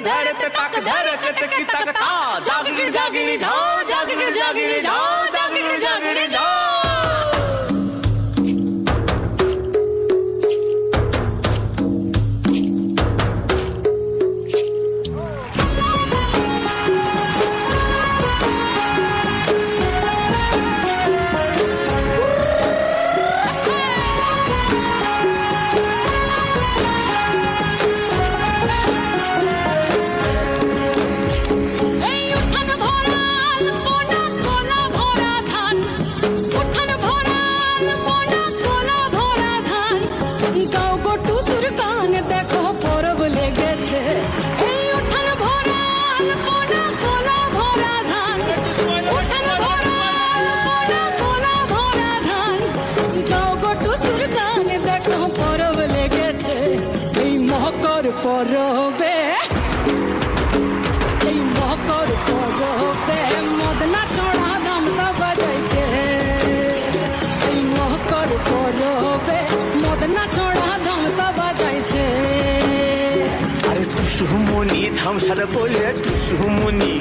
धरते तक धरते की तकता जागिर जागिर जाओ जागिर जागिर जाओ जागिर जागिर जाओ পরবে এই মকর পরবে মদনা ছড়া ধামসা বাজাইছে এই মকর পরবে মদনা ছড়া ধামসা বাজাইছে আরে টুসুমনি ধামসার বলে টুসুমনি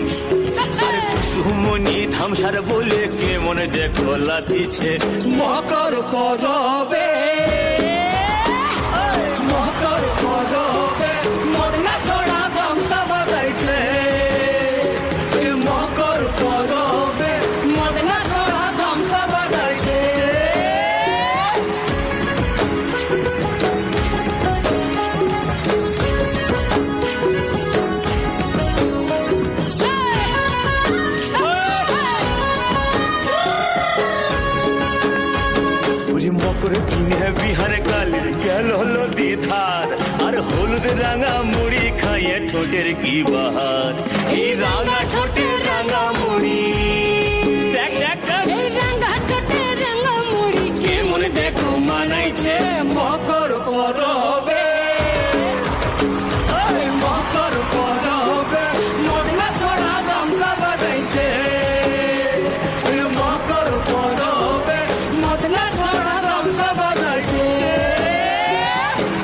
আরে টুসুমনি ধামসার বলে কে মনে দেখো লাতিছে মকর পরবে মকর পরবে মদনা ছড়া ধামসা বাজাইছে মকর পরবে মদনা ছড়া ধামসা বাজাইছে মকর কিনে বিহার কালে গেল হলো দিধার আর হলুদ রাঙা মুড়ি খাইয়ে ঠোঁটের কি বাহার এই রাঙা ঠোঁটের রাঙা মুড়ি দেখ দেখ এই রাঙা ঠোঁটের রাঙা মুড়ি কে মনে দেখো মানাইছে মকর পরবে মকর পরবে মদনা ছড়া ধামসা বাজাইছে মকর পরবে মদনা ছড়া ধামসা বাজাইছে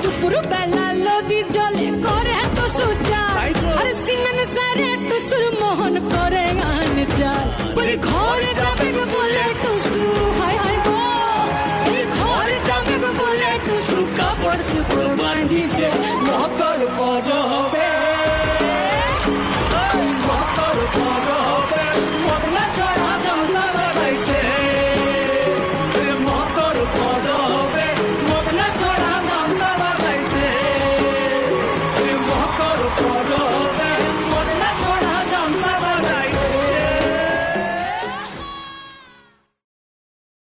দুপুর বেলা নদী জলে করে তো সুচার আর সিনন সারে টুসুর মোহন করে গান চাল বলে ঘরে যাবে গো বলে টুসু হাই হাই গো এই ঘরে যাবে গো বলে টুসু কাপড় চুপড় বাঁধিছে মকর পরবে